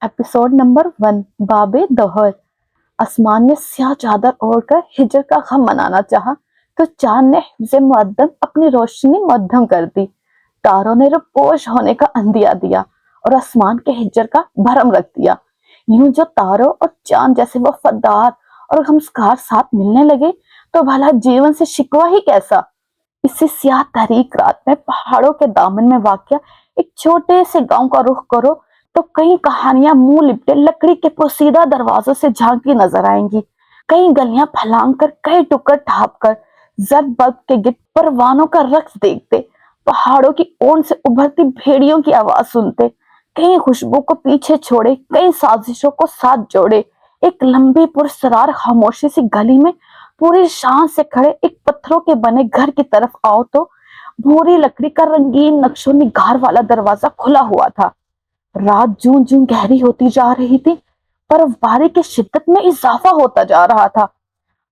Episode number 1। बाबे दोहर। आसमान ने स्याह चादर ओढ़कर हिजर का गम मनाना चाहा तो चांद ने हिफ्ज़े मुअद्दम अपनी रोशनी मध्यम कर दी। तारों ने रूपोश होने का अंदिया दिया और आसमान के हिजर का भरम रख दिया। यूं जो तारों और चांद जैसे वफादार और गमस्कार साथ मिलने लगे तो भला जीवन से शिकवा ही कैसा। इसी स्याह तारीक रात में पहाड़ों के दामन में वाक़या एक छोटे से गांव का रुख करो तो कई कहानियां मुंह लिपटे लकड़ी के पोशीदा दरवाजों से झांकी नजर आएंगी। कई गलियां फलांग कर, कई टुकड़ ढाप कर, जद बल्ब के गिट परवानों का रक्स देखते, पहाड़ों की ओन से उभरती भेड़ियों की आवाज सुनते, कई खुशबू को पीछे छोड़े, कई साजिशों को साथ जोड़े, एक लंबी पुरसरार खामोशी सी गली में पूरी शान से खड़े एक पत्थरों के बने घर की तरफ आओ तो भूरी लकड़ी का रंगीन नक्शों निगार वाला दरवाजा खुला हुआ था। रात जूं जूं गहरी होती जा रही थी, बर्फबारी की शिद्दत में इजाफा होता जा रहा था।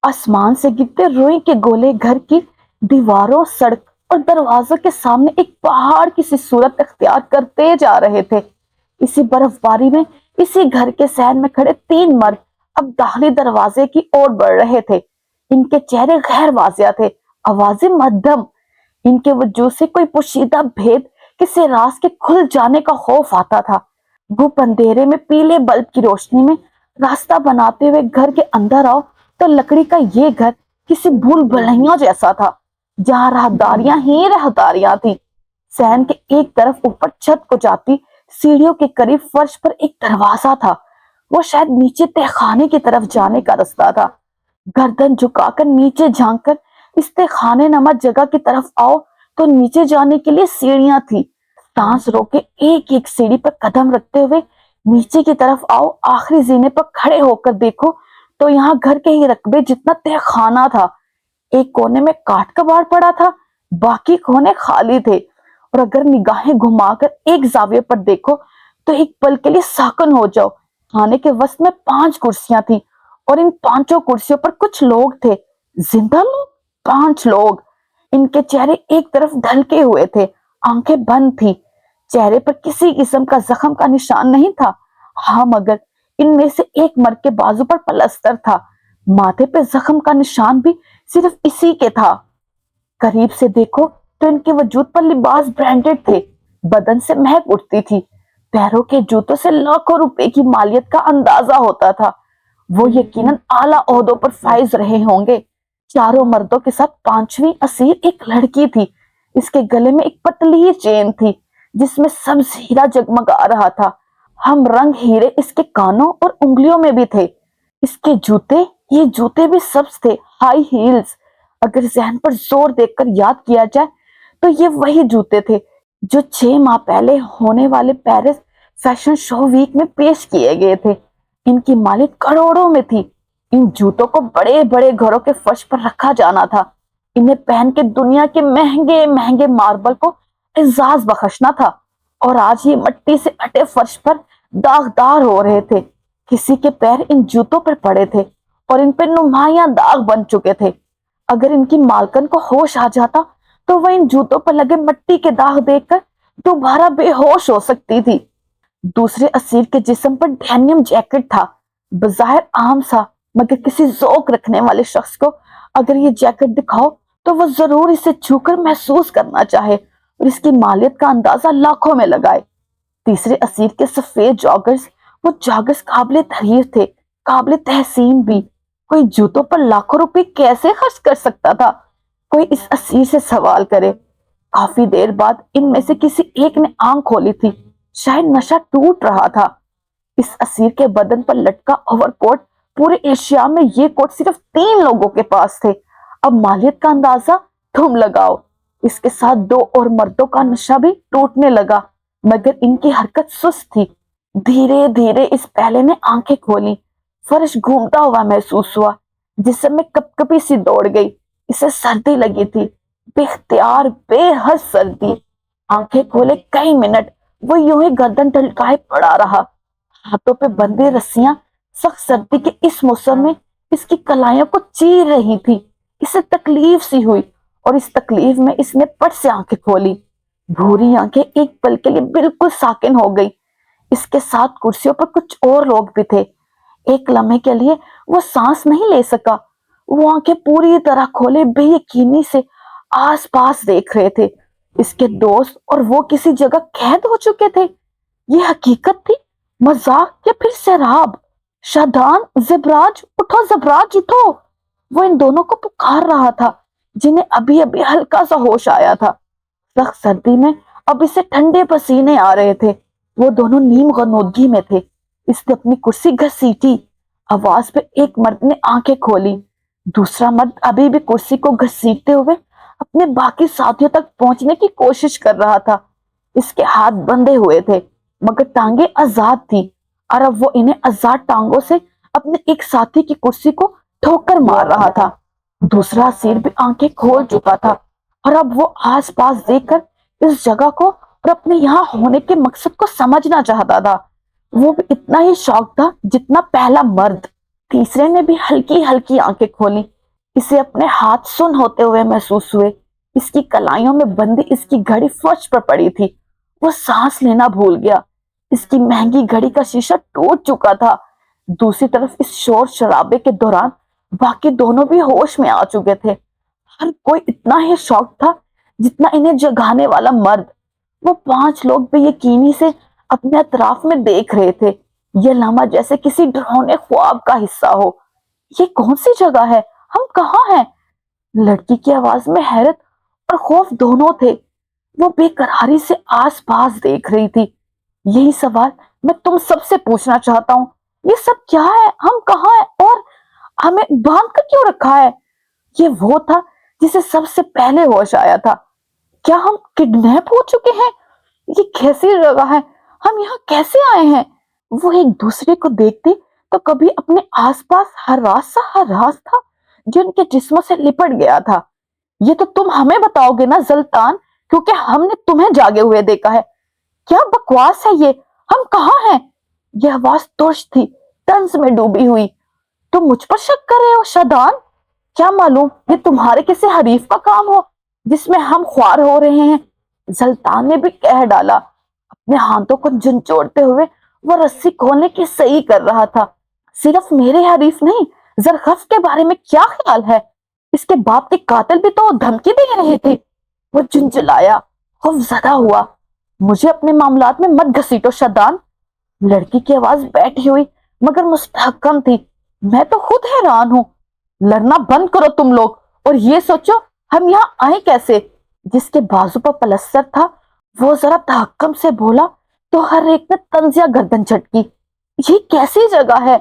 आसमान से गिरते रुई के गोले घर की दीवारों, सड़क और दरवाजों के सामने एक पहाड़ की सी सूरत इख्तियार करते जा रहे थे। इसी बर्फबारी में इसी घर के सहन में खड़े 3 मर्द अब दाखिली दरवाजे की ओर बढ़ रहे थे। इनके चेहरे गैर वाजिया थे, आवाजें मध्यम। इनके वजूद से कोई पोशीदा भेद, किसी राज के खुल जाने का खौफ आता था। गुप अंधेरे में पीले बल्ब की रोशनी में रास्ता बनाते हुए घर के अंदर आओ तो लकड़ी का ये घर किसी भूल भुलैया जैसा था, जहां राहदारियां ही राहदारियां थी। सहन के एक तरफ ऊपर छत को जाती सीढ़ियों के करीब फर्श पर एक दरवाजा था। वो शायद नीचे तहखाने की तरफ जाने का रास्ता था। गर्दन झुकाकर नीचे झांककर इस तहखाने नमा जगह की तरफ आओ तो नीचे जाने के लिए सीढ़ियां थी। सांस रोके एक एक सीढ़ी पर कदम रखते हुए नीचे की तरफ आओ, आखिरी जीने पर खड़े होकर देखो तो यहाँ घर के ही रकबे जितना तहखाना था। एक कोने में काठ कबाड़ पड़ा था, बाकी कोने खाली थे। और अगर निगाहें घुमाकर एक जाविये पर देखो तो एक पल के लिए साकन हो जाओ। खाने के वस्त में 5 कुर्सियां थी और इन 5 कुर्सियों पर कुछ लोग थे। जिंदा लोग, 5 लोग। इनके चेहरे एक तरफ ढलके हुए थे, आंखें बंद थी। चेहरे पर किसी किस्म का जख्म का निशान नहीं था। हाँ, मगर इनमें से एक मर्द के बाजू पर पलस्तर था। माथे पे जख्म का निशान भी सिर्फ इसी के था। करीब से देखो तो इनके वजूद पर लिबास ब्रांडेड थे, बदन से महक उठती थी। पैरों के जूतों से लाखों रुपए की मालियत का अंदाजा होता था। वो यकीनन आला ओहदों पर फाइज रहे होंगे। चारों मर्दों के साथ 5वीं असीर एक लड़की थी। इसके गले में एक पतली चेन थी जिसमें सब्ज हीरा जगमगा रहा था। हम रंग हीरे इसके कानों और उंगलियों में भी थे। इसके जूते, ये जूते भी सब्ज थे, हाई हील्स। अगर जहन पर जोर देकर याद किया जाए तो ये वही जूते थे जो 6 माह पहले होने वाले पेरिस फैशन शो वीक में पेश किए गए थे। इनकी मालिक करोड़ों में थी। इन जूतों को बड़े बड़े घरों के फर्श पर रखा जाना था। इन्हें पहन के दुनिया के महंगे महंगे मार्बल को एजाज बख्शना था। और आज ये मिट्टी से अटे फर्श पर दागदार हो रहे थे। किसी के पैर इन जूतों पर पड़े थे और इन पर नुमायां दाग बन चुके थे। अगर इनकी मालकन को होश आ जाता तो वह इन जूतों पर लगे मिट्टी के दाग देखकर दोबारा बेहोश हो सकती थी। दूसरे असीर के जिस्म पर डेनियम जैकेट था, बज़ाहिर आम सा, मगर किसी ज़ौक़ रखने वाले शख्स को अगर ये जैकेट दिखाओ तो वह जरूर इसे छूकर महसूस करना चाहे और इसकी मालियत का अंदाजा लाखों में लगाए। तीसरे असीर के सफेद जॉगर्स, वो जॉगर्स काबिले तारीफ थे, काबिले तहसीन भी। कोई जूतों पर लाखों रुपए कैसे खर्च कर सकता था, कोई इस असीर से सवाल करे। काफी देर बाद इनमें से किसी एक ने आंख खोली थी। शायद नशा टूट रहा था। इस असीर के बदन पर लटका ओवरकोट, पूरे एशिया में ये कोट सिर्फ 3 लोगों के पास थे। अब मालियत का अंदाजा तुम लगाओ। इसके साथ 2 और मर्दों का नशा भी टूटने लगा, मगर इनकी हरकत सुस्त थी। धीरे धीरे इस पहले ने आंखें खोली। फर्श घूमता हुआ महसूस हुआ, जिसम में कपकपी सी दौड़ गई। इसे सर्दी लगी थी, बेख्तियार बेहद सर्दी। आंखें खोले कई मिनट वो यूं ही गर्दन ढलकाए पड़ा रहा। हाथों पे बंधी रस्सियां सख्त सर्दी के इस मौसम में इसकी कलाइयों को चीर रही थी। इसे तकलीफ सी हुई और इस तकलीफ में इसने पट से आंखें खोली। भूरी आंखें एक पल के लिए बिल्कुल साकिन हो गई। اس کے ساتھ کرسیوں پر کچھ اور لوگ بھی تھے۔ ایک لمحے کے لیے وہ سانس نہیں لے سکا۔ وہ آنکھیں پوری طرح کھولے بے یقینی سے آس پاس دیکھ رہے تھے۔ اس کے دوست اور وہ کسی جگہ قید ہو چکے تھے۔ یہ حقیقت تھی، مذاق یا پھر سراب؟ شادان، زبراج اٹھو، زبراج اٹھو! وہ ان دونوں کو پکار رہا تھا جنہیں ابھی ابھی ہلکا سا ہوش آیا تھا۔ سخت سردی میں اب اسے ٹھنڈے پسینے آ رہے تھے۔ وہ دونوں نیم غنودگی میں تھے۔ اس نے اپنی کرسی گھسیٹی۔ آواز پہ ایک مرد نے آنکھیں کھولی۔ دوسرا مرد ابھی بھی کرسی کو گھسیٹتے ہوئے اپنے باقی ساتھیوں تک پہنچنے کی کوشش کر رہا تھا۔ اس کے ہاتھ بندھے ہوئے تھے مگر ٹانگیں آزاد تھی، اور اب وہ انہیں آزاد ٹانگوں سے اپنے ایک ساتھی کی کرسی کو ٹھوکر مار رہا تھا۔ دوسرا اسیر بھی آنکھیں کھول چکا تھا، اور اب وہ آس پاس دیکھ کر اس جگہ کو اور اپنے یہاں ہونے کے مقصد کو سمجھنا چاہتا تھا۔ وہ بھی اتنا ہی شوق تھا جتنا پہلا مرد۔ تیسرے نے بھی ہلکی ہلکی آنکھیں کھولی۔ اسے اپنے ہاتھ سن ہوتے ہوئے محسوس ہوئے۔ اس کی کلائیوں میں بندی اس کی گھڑی فرش پر پڑی تھی۔ وہ سانس لینا بھول گیا۔ اس کی مہنگی گھڑی کا شیشہ ٹوٹ چکا تھا۔ دوسری طرف اس شور شرابے کے دوران باقی دونوں بھی ہوش میں آ چکے تھے۔ ہر کوئی اتنا ہی شوق تھا جتنا انہیں جگانے والا مرد۔ وہ 5 لوگ بے یقینی سے اپنے اطراف میں دیکھ رہے تھے۔ یہ لمحہ جیسے کسی ڈراؤنے خواب کا حصہ ہو۔ یہ کون سی جگہ ہے؟ ہم کہاں ہیں؟ لڑکی کی آواز میں حیرت اور خوف دونوں تھے۔ وہ بے قراری سے آس پاس دیکھ رہی تھی۔ یہی سوال میں تم سب سے پوچھنا چاہتا ہوں۔ یہ سب کیا ہے؟ ہم کہاں ہیں اور ہمیں باندھ کر کیوں رکھا ہے؟ یہ وہ تھا جسے سب سے پہلے ہوش آیا تھا۔ کیا ہم کڈنیپ ہو چکے ہیں؟ یہ کیسی جگہ ہے؟ ہم یہاں کیسے آئے ہیں؟ وہ ایک دوسرے کو دیکھتے تو کبھی اپنے آس پاس ہراس تھا جو ان کے جسموں سے لپٹ گیا تھا۔ یہ تو تم ہمیں بتاؤ گے نا زلطان، کیونکہ ہم نے تمہیں جاگے ہوئے دیکھا ہے۔ کیا بکواس ہے یہ؟ ہم کہاں ہیں؟ یہ آواز ترش تھی، طنز میں ڈوبی ہوئی۔ تم مجھ پر شک کر رہے ہو شادان؟ کیا معلوم یہ تمہارے کسی حریف کا کام ہو جس میں ہم خوار ہو رہے ہیں۔ زلطان نے بھی کہہ ڈالا۔ اپنے ہاتھوں کو جھنجھوڑتے ہوئے وہ رسی کھولنے کی صحیح کر رہا تھا۔ صرف میرے حریف نہیں، زرخس کے بارے میں کیا خیال ہے؟ اس کے باپ کے قاتل بھی تو دھمکی دے رہے تھے۔ وہ جھنجھلایا، خوف زدہ ہوا۔ مجھے اپنے معاملات میں مت گھسیٹو شادان۔ لڑکی کی آواز بیٹھی ہوئی مگر مستحکم تھی۔ میں تو خود حیران ہوں۔ لڑنا بند کرو تم لوگ اور یہ سوچو ہم یہاں آئے کیسے۔ جس کے بازو پر پلستر تھا وہ ذرا تحکم سے بولا تو ہر ایک نے طنزیہ گردن جھٹکی۔ یہ کیسی جگہ ہے؟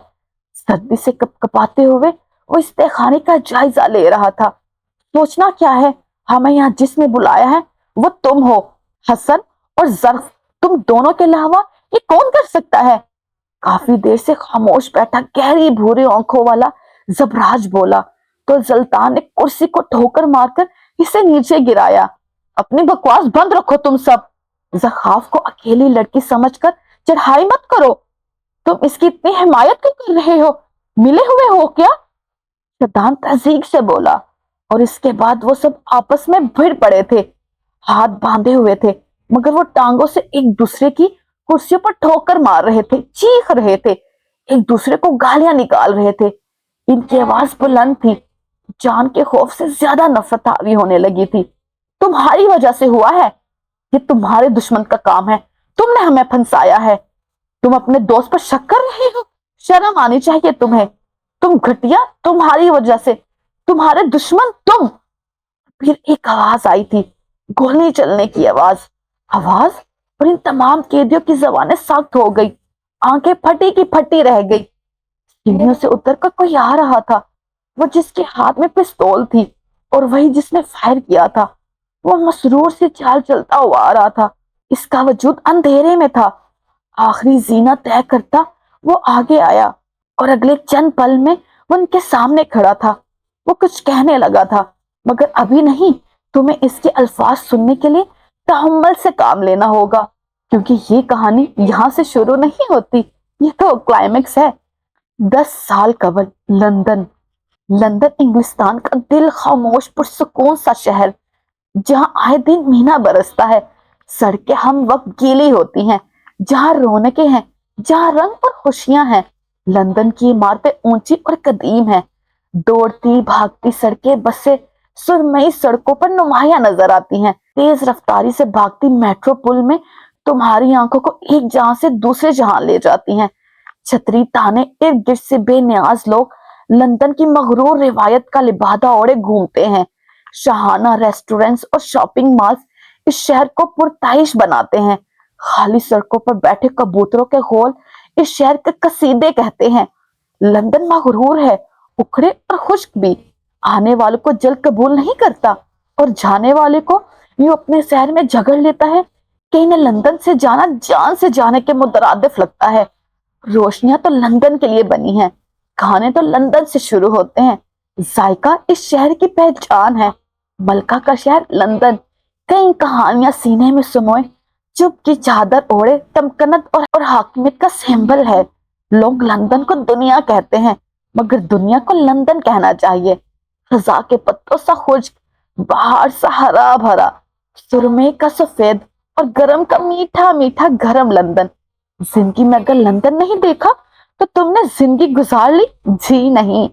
سردی سے کپ کپاتے ہوئے وہ استخانے کا جائزہ لے رہا تھا۔ سوچنا کیا ہے؟ ہمیں یہاں جس نے بلایا ہے وہ تم ہو، حسن اور ظرف۔ تم دونوں کے علاوہ یہ کون کر سکتا ہے؟ کافی دیر سے خاموش بیٹھا گہری بھوری آنکھوں والا زبراج بولا تو زلطان نے کرسی کو ٹھوکر مار کر اسے نیچے گرایا۔ اپنی بکواس بند رکھو تم سب۔ زخاف کو اکیلی لڑکی سمجھ کر چڑھائی مت کرو۔ تم اس کی اتنی حمایت کیوں کر رہے ہو؟ ملے ہوئے ہو کیا؟ شادان تہذیب سے بولا، اور اس کے بعد وہ سب آپس میں بھڑ پڑے تھے۔ ہاتھ باندھے ہوئے تھے مگر وہ ٹانگوں سے ایک دوسرے کی کرسیوں پر ٹھوکر مار رہے تھے، چیخ رہے تھے، ایک دوسرے کو گالیاں نکال رہے تھے۔ ان کی آواز بلند تھی، جان کے خوف سے زیادہ نفرت حاوی ہونے لگی تھی۔ تمہاری وجہ سے ہوا ہے، یہ تمہارے دشمن کا کام ہے، تم نے ہمیں پھنسایا ہے۔ تم اپنے دوست پر شک کر رہے ہو؟ شرم آنی چاہیے تمہیں۔ تم گھٹیا، تمہاری وجہ سے، تمہارے دشمن تم۔ پھر ایک آواز آئی تھی، گولی چلنے کی آواز اور ان تمام قیدیوں کی زبانیں سخت ہو گئی، آنکھیں پھٹی کی پھٹی رہ گئی۔ سیڑھیوں سے اتر کر کوئی آ رہا تھا، وہ جس کے ہاتھ میں پستول تھی اور وہی جس نے فائر کیا تھا۔ وہ مسرور سے چال چلتا ہوا آ رہا تھا، اس کا وجود اندھیرے میں تھا۔ آخری زینہ طے کرتا وہ آگے آیا اور اگلے چند پل میں وہ ان کے سامنے کھڑا تھا۔ وہ کچھ کہنے لگا تھا مگر ابھی نہیں، تمہیں اس کے الفاظ سننے کے لیے تحمل سے کام لینا ہوگا، کیونکہ یہ کہانی یہاں سے شروع نہیں ہوتی، یہ تو کلائمیکس ہے۔ 10 سال قبل لندن انگلستان کا دل خاموش پرسکون سا شہر، جہاں آئے دن مہینہ برستا ہے، سڑکیں ہم وقت گیلی ہوتی ہیں، جہاں رونقیں ہیں जहाँ रंग और खुशियां हैं। लंदन की इमारतें ऊंची और कदीम हैं। दौड़ती भागती सड़कें, बसें सुरमई सड़कों पर नुमायां नजर आती हैं। तेज रफ्तारी से भागती मेट्रो पुल में तुम्हारी आंखों को एक जहां से दूसरे जहां ले जाती हैं। छतरी ताने इर्द गिर्द से बेनियाज लोग लंदन की मगरूर रिवायत का लिबादा ओढ़े घूमते हैं। शाहाना रेस्टोरेंट्स और शॉपिंग मॉल्स इस शहर को पुरताइश बनाते हैं। खाली सड़कों पर बैठे कबूतरों के होल इस शहर के कसीदे कहते हैं। लंदन मगरूर है, उखड़े और खुश्क भी। आने वालों को जल्द कबूल नहीं करता और जाने वाले को यूं अपने शहर में झगड़ लेता है कि इन्हें लंदन से जाना जान से जाने के मुतरादिफ लगता है। रोशनियां तो लंदन के लिए बनी हैं, खाने तो लंदन से शुरू होते हैं। जायका इस शहर की पहचान है। मलका का शहर लंदन कई कहानियां सीने में सुमोए चुप की चादर ओढ़े तमकनत और हाकिमियत का सिंबल है। लोग लंदन को दुनिया कहते हैं, मगर दुनिया को लंदन कहना चाहिए। खजा के पत्तों सा खुश्क, बाहर सा हरा भरा, सुरमे का सफेद और गरम का मीठा मीठा गरम लंदन। जिंदगी में अगर लंदन नहीं देखा तो तुमने जिंदगी गुजार ली, जी नहीं।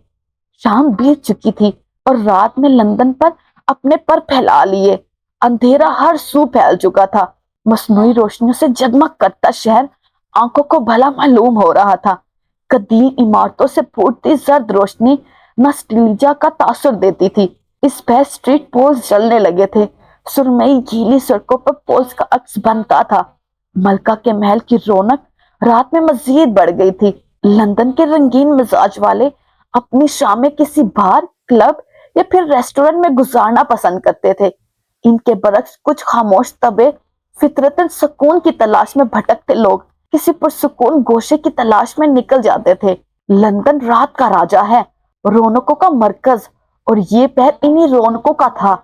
शाम बीत चुकी थी और रात में लंदन पर अपने पर फैला लिए। अंधेरा हर सू फैल चुका था। मसनूई रोशनियों से जगमग करता शहर आंखों को भला मालूम हो रहा था। कदीम इमारतों से फूटती जर्द रोशनी नस्टैल्जिया का तासुर देती थी। इस पर स्ट्रीट पोल्स जलने लगे थे। सुरमई गीली सड़कों पर पोल्स का अक्स बनता था। मलका के महल की रौनक रात में मजीद बढ़ गई थी। लंदन के रंगीन मिजाज वाले अपनी शामें किसी बार, क्लब या फिर रेस्टोरेंट में गुजारना पसंद करते थे। इनके बरक्स कुछ खामोश तबे फितरतन सुकून की तलाश में भटकते लोग किसी पुरसुकून गोशे की तलाश में निकल जाते थे। लंदन रात का राजा है, रौनकों का मरकज, और ये पहर इन्हीं रौनकों का था।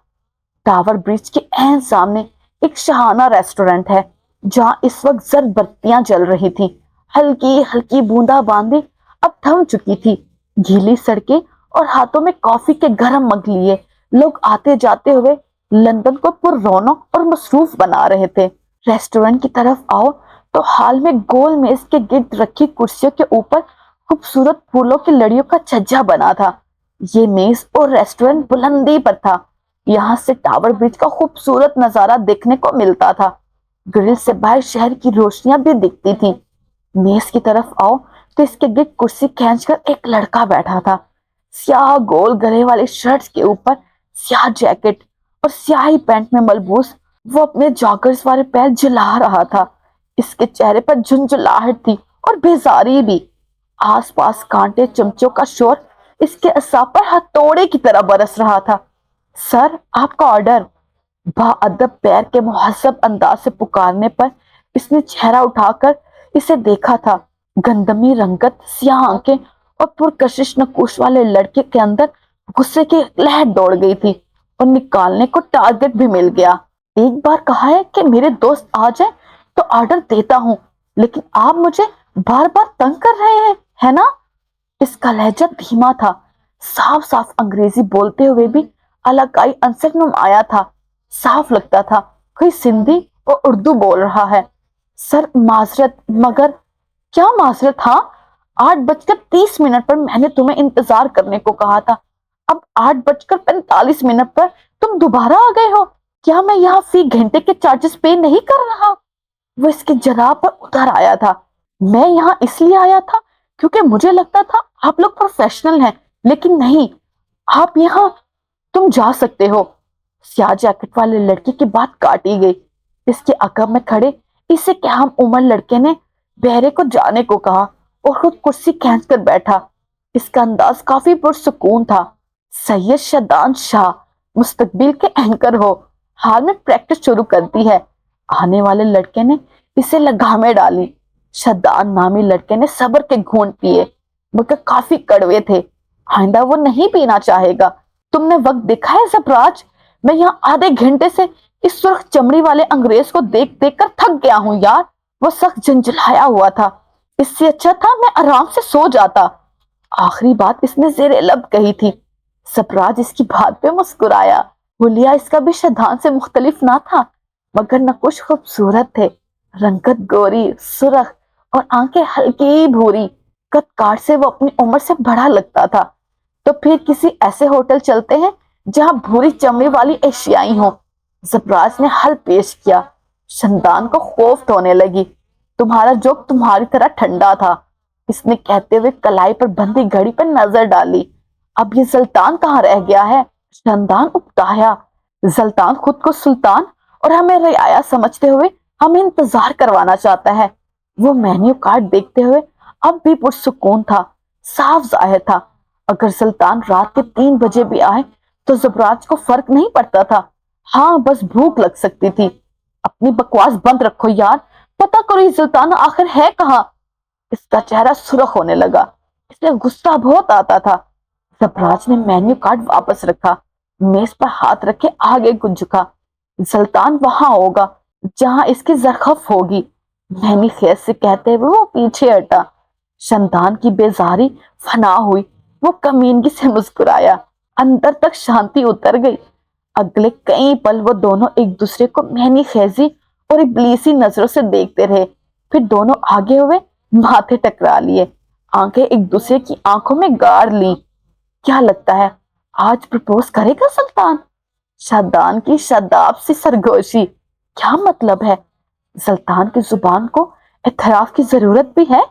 टावर ब्रिज के एन सामने एक शाहाना रेस्टोरेंट है, जहां इस वक्त जर्द बत्तियां जल रही थी। हल्की हल्की बूंदाबांदी अब थम चुकी थी। गीली सड़कें और हाथों में कॉफी के गर्म मग लिए लोग आते जाते हुए लंदन को पुर रौनक और मसरूफ बना रहे थे। रेस्टोरेंट की तरफ आओ तो हाल में गोल मेज के गिर्द रखी कुर्सियों के ऊपर खूबसूरत फूलों की लड़ियों का छज्जा बना था। ये मेज और रेस्टोरेंट बुलंदी पर था। यहाँ से टावर ब्रिज का खूबसूरत नजारा देखने को मिलता था। ग्रिल से बाहर शहर की रोशनियां भी दिखती थी। मेज की तरफ आओ तो इसके गिर्द कुर्सी खींचकर एक लड़का बैठा था। स्याह गोल गले वाले शर्ट के ऊपर स्याह जैकेट और स्याही पैंट में मलबूस वो अपने जॉगर्स वाले पैर झुला रहा था। इसके चेहरे पर झुंझुलाहट थी और बेजारी भी। आसपास कांटे चमचों का शोर इसके असाब पर हथौड़े की तरह बरस रहा था। सर, आपका ऑर्डर। बाअदब पैर के मुहज्जब अंदाज से पुकारने पर इसने चेहरा उठाकर इसे देखा था। गंदमी रंगत, सियाह आंखें और पुरकशिश नकुश वाले लड़के के अंदर गुस्से की लहर दौड़ गई थी और निकालने को टारगेट भी मिल गया। एक बार कहा है कि मेरे दोस्त आ जाए तो ऑर्डर देता हूँ, लेकिन आप मुझे बार बार तंग कर रहे हैं, है ना? इसका लहजा धीमा था। साफ साफ अंग्रेजी बोलते हुए भी अलगाई अंसर नुमाया था। साफ लगता था कोई सिंधी और उर्दू बोल रहा है। सर, माजरत, मगर क्या माजरत? हाँ, 8:30 पर मैंने तुम्हें इंतजार करने को कहा था। अब 8:45 पर तुम दोबारा आ गए हो। क्या मैं यहाँ फी घंटे के चार्जेस पे नहीं कर रहा? वो इसके जनाब पर उतर आया था। मैं यहाँ इसलिए आया था क्योंकि मुझे लगता था आप लोग प्रोफेशनल हैं, लेकिन नहीं, आप यहाँ, तुम जा सकते हो। स्याह जैकेट वाले लड़के की बात काटी गई। इसके अकब में खड़े इसे क्या हम उम्र लड़के ने बहरे को जाने को कहा और खुद कुर्सी खींच कर बैठा। इसका अंदाज काफी पुरसुकून था। सैयद शदान शाह मुस्तकबिल के एंकर हो, हाल में प्रैक्टिस शुरू कर दी है। आने वाले लड़के ने इसे लगामे डाली। शदान नामी लड़के ने सब्र के घूंट पिए, मगर काफी कड़वे थे। आइंदा वो नहीं पीना चाहेगा। तुमने वक्त देखा है सबराज? मैं यहाँ आधे घंटे से इस सुर्ख चमड़ी वाले अंग्रेज को देख देख कर थक गया हूँ यार। वो सख्त झंझलाया हुआ था। इससे अच्छा था मैं आराम से सो जाता। आखिरी बात इसने जेरे लब कही थी। सबराज इसकी बात पे मुस्कुराया। हुलिया इसका भी शदान से मुख्तलिफ ना था, मगर नकुश खूबसूरत थे। रंगत गोरी, सुरख और आंखें हल्की भूरी। कद काठ से वो अपनी उम्र से बड़ा लगता था। तो फिर किसी ऐसे होटल चलते हैं जहां भूरी चमड़ी वाली एशियाई हो। जबराज ने हल पेश किया। शंदान को खौफ होने लगी। तुम्हारा जोक तुम्हारी तरह ठंडा था, इसने कहते हुए कलाई पर बंधी घड़ी पर नजर डाली। अब ये सुल्तान कहाँ रह गया है? शंदान उकताया। सुल्तान खुद को सुल्तान और हमें रियाया समझते हुए हमें इंतजार करवाना चाहता है। वो मेन्यू कार्ड देखते हुए अब भी पुरसुकून था। साफ जाहिर था अगर सुल्तान रात के 3 बजे भी आए तो जुबराज को फर्क नहीं पड़ता था। हाँ, बस भूख लग सकती थी। अपनी बकवास बंद रखो यार, पता करो ये सुल्तान आखिर है कहाँ। इसका चेहरा सुर्ख होने लगा। इसे गुस्सा बहुत आता था। जबराज ने मेन्यू कार्ड वापस रखा, मेज पर हाथ रखे आगे कुछ झुका। सुल्तान वहां होगा जहां इसकी जरखफ होगी, मैंने खैर से कहते हुए वो पीछे हटा। शंतान की बेजारी फना हुई। वो कमीनगी से मुस्कुराया। अंदर तक शांति उतर गई। अगले कई पल वो दोनों एक दूसरे को मैनी खेजी और इब्लीसी नजरों से देखते रहे। फिर दोनों आगे हुए, माथे टकरा लिए, आंखें एक दूसरे की आंखों में गाड़ ली। क्या लगता है आज प्रपोज करेगा सुल्तान? शादान की शादाब सी सरगोशी। क्या मतलब है? सुल्तान की जुबान को इतराफ की जरूरत भी है।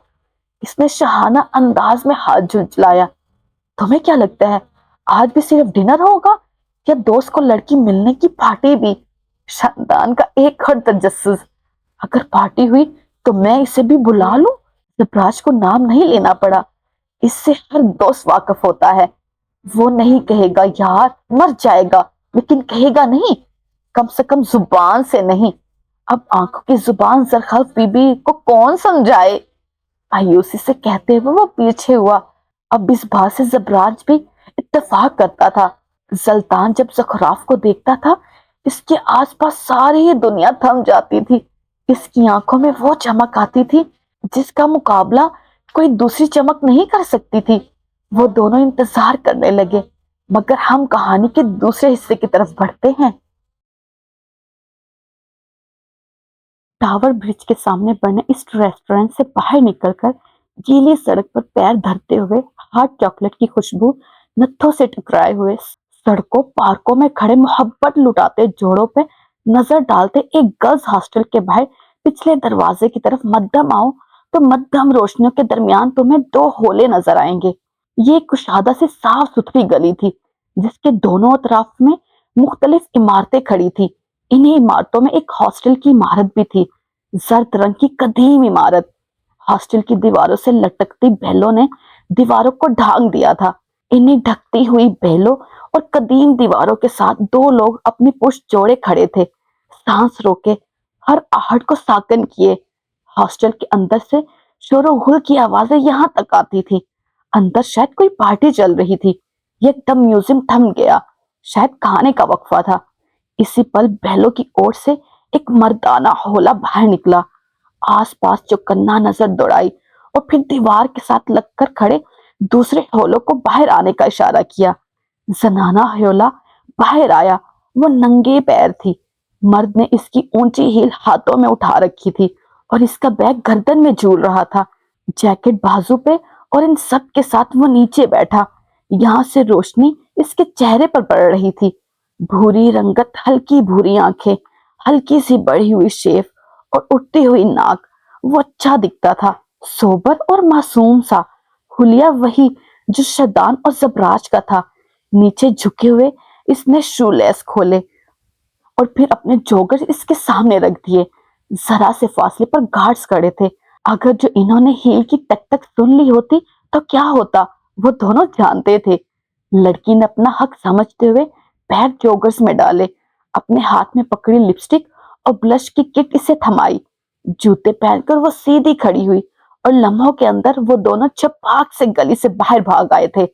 इसने शहाना अंदाज में हाथ झुंझलाया। तुम्हें क्या लगता है आज भी सिर्फ डिनर होगा या दोस्त को लड़की मिलने की पार्टी भी? शानदान का एक और तजस्सुस। अगर पार्टी हुई तो मैं इसे भी बुला लूं? जबराज को नाम नहीं लेना पड़ा। इससे हर दोस्त वाकिफ होता है। वो नहीं कहेगा यार, मर जाएगा, लेकिन कहेगा नहीं, कम से कम जुबान से नहीं। अब आंखों की जुबान जरखफ बीबी को कौन समझाए? मायूसी से कहते हुए वो पीछे हुआ। अब इस बात से जबराज भी इत्तेफाक करता था। सुल्तान जब जखराफ को देखता था इसके आसपास सारी दुनिया थम जाती थी। इसकी आंखों में वो चमक आती थी जिसका मुकाबला कोई दूसरी चमक नहीं कर सकती थी। वो दोनों इंतजार करने लगे, मगर हम कहानी के दूसरे हिस्से की तरफ बढ़ते हैं। टावर ब्रिज के सामने बने इस रेस्टोरेंट से बाहर निकलकर गीली सड़क पर पैर धरते हुए हॉट चॉकलेट की खुशबू नत्थों से टकराए हुए सड़कों पार्कों में खड़े मोहब्बत लुटाते जोड़ों पे नजर डालते एक गर्ल्स हॉस्टल के बाहर पिछले दरवाजे की तरफ मध्यम आओ तो मध्यम रोशनियों के दरमियान तुम्हें दो होले नजर आएंगे। ये एक कुशादा से साफ सुथरी गली थी जिसके दोनों तरफ में मुख्तलिफ इमारतें खड़ी थी। इन्हीं इमारतों में एक हॉस्टल की इमारत भी थी, जर्द रंग की कदीम इमारत। हॉस्टल की दीवारों से लटकती बेलों ने दीवारों को ढांक दिया था। इन्हीं ढकती हुई बेलों और कदीम दीवारों के साथ दो लोग अपनी पुष्ट जोड़े खड़े थे, सांस रोके, हर आहट को साकन किए। हॉस्टल के अंदर से शोरो गुल की आवाजें यहां तक आती थी। अंदर शायद कोई पार्टी चल रही थी। एकदम म्यूजियम थम गया। शायद खाने का वक्फा था। इसी पल बैलों की ओर से एक मर्दाना होला बाहर निकला। आसपास चौकन्ना नजर दौड़ाई और फिर दीवार के साथ लगकर खड़े दूसरे होलों को बाहर आने का इशारा किया। जनाना होला बाहर आया। वो नंगे पैर थी। मर्द ने इसकी ऊंची हील हाथों में उठा रखी थी और इसका बैग गर्दन में झूल रहा था, जैकेट बाजू पे, और इन सब के साथ वो नीचे बैठा। यहाँ से रोशनी इसके चेहरे पर पड़ रही थी। भूरी रंगत, हल्की भूरी आंखें, हल्की सी बढ़ी हुई शेफ और उठती हुई नाक। वो अच्छा दिखता था, सोबर और मासूम सा। हुलिया वही जो शदान और जबराज का था। नीचे झुके हुए इसने शूलेस खोले और फिर अपने जोगर इसके सामने रख दिए। जरा से फासले पर गार्ड्स खड़े थे। अगर जो इन्होंने हील की टक टक सुन ली होती तो क्या होता, वो दोनों जानते थे। लड़की ने अपना हक समझते हुए पैर जोगर्स में डाले, अपने हाथ में पकड़ी लिपस्टिक और ब्लश की किट इसे थमाई। जूते पहनकर वो सीधी खड़ी हुई और लम्हों के अंदर वो दोनों छपाक से गली से बाहर भाग आए थे।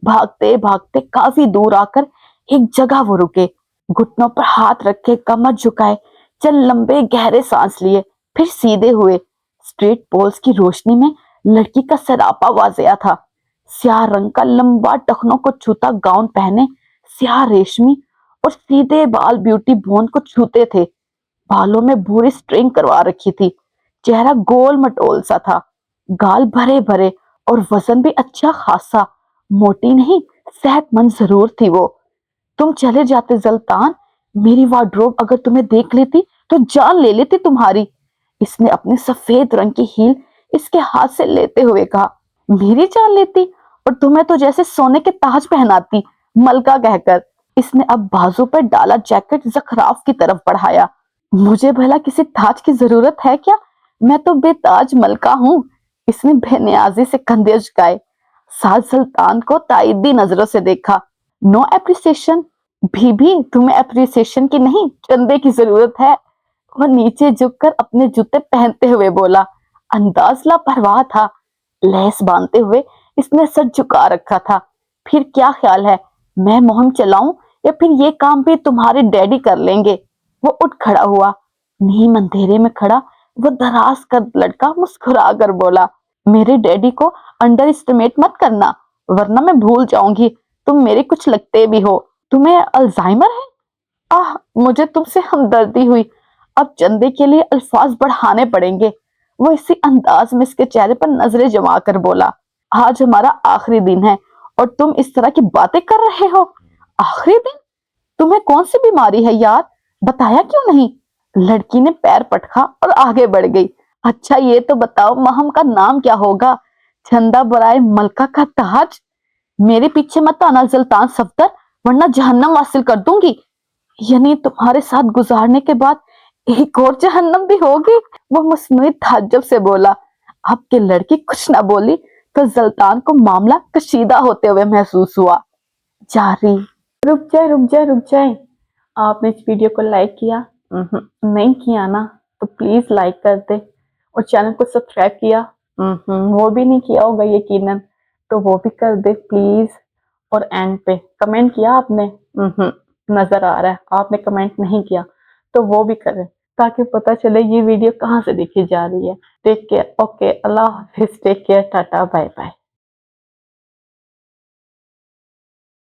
भागते भागते काफी दूर आकर एक जगह वो रुके, घुटनों पर हाथ रखे, कमर झुकाए, चल लंबे गहरे सांस लिए, फिर सीधे हुए। स्ट्रीट पोल्स की रोशनी में लड़की का सरापा वाजिया था। स्याह रंग का लंबा टखनों को छूता गाउन पहने, स्याह रेशमी और सीधे बाल ब्यूटी बोन को छूते थे। बालों में भूरी स्ट्रिंग करवा रखी थी। चेहरा गोल मटोल सा था, गाल भरे भरे और वजन भी अच्छा खासा। मोटी नहीं, सेहतमंद जरूर थी वो। तुम चले जाते जल्तान, मेरी वार्डरोब अगर तुम्हें देख लेती तो जान ले लेती तुम्हारी। इसने अपने सफेद रंग की हील इसके हाथ से लेते हुए कहा। मेरी जान लेती? और तुम्हें तो जैसे सोने के ताज पहनाती, मलका कहकर। इसने अब बाजू पर डाला जैकेट जखराफ की तरफ बढ़ाया। मुझे भला किसी ताज की जरूरत है क्या? मैं तो बेताज मलका हूँ। इसने बेनियाजी से कंधे झुकाए। साज सुल्तान को ताइदी नजरों से देखा। No appreciation. भी तुम्हें एप्रिसिएशन की नहीं, चंदे की जरूरत है। वह नीचे झुककर अपने जूते पहनते हुए बोला। अंदाज लापरवाह था। लैस बांधते हुए इसने सर झुका रखा था। फिर क्या ख्याल है, मैं मुहिम चलाऊं या फिर ये काम भी तुम्हारे डैडी कर लेंगे? वो उठ खड़ा हुआ। नीम अंधेरे में खड़ा वो दराज का लड़का मुस्कुरा कर बोला। मेरे डैडी को अंडर एस्टिमेट मत करना, वरना मैं भूल जाऊंगी तुम मेरे कुछ लगते भी हो। तुम्हें अल्जाइमर है? आह, मुझे तुमसे हमदर्दी हुई। अब चंदे के लिए अल्फाज बढ़ाने पड़ेंगे। वो इसी अंदाज में इसके चेहरे पर नजरें जमा कर बोला। आज हमारा आखिरी दिन है और तुम इस तरह की बातें कर रहे हो? आखिरी दिन? तुम्हें कौन सी बीमारी है यार, बताया क्यों नहीं? लड़की ने पैर पटका और आगे बढ़ गई। अच्छा ये तो बताओ, महम का नाम क्या होगा? चंदा बराए मलका का ताज। मेरे पीछे मत आना सुल्तान सफदर, वरना जहन्नम वासिल कर दूंगी। यानी तुम्हारे साथ गुजारने के बाद एक और जहन्नम भी होगी? वो मुस्मुई ताज्जुब से बोला। आपके लड़की कुछ ना बोली तो सुल्तान को मामला कशीदा होते हुए महसूस हुआ। जारी। रुक जाए रुक जाए रुक जाए, आपने इस वीडियो को लाइक किया? नहीं किया ना, तो प्लीज लाइक कर दे। और चैनल को सब्सक्राइब किया? वो भी नहीं किया होगा यकीनन, तो वो भी कर दे प्लीज। और एंड पे कमेंट किया आपने? नजर आ रहा है आपने कमेंट नहीं किया, तो वो भी करें ताकि पता चले ये वीडियो कहाँ से देखी जा रही है। Take care. ओके, अल्लाह हाफिज, take care, tata bye bye.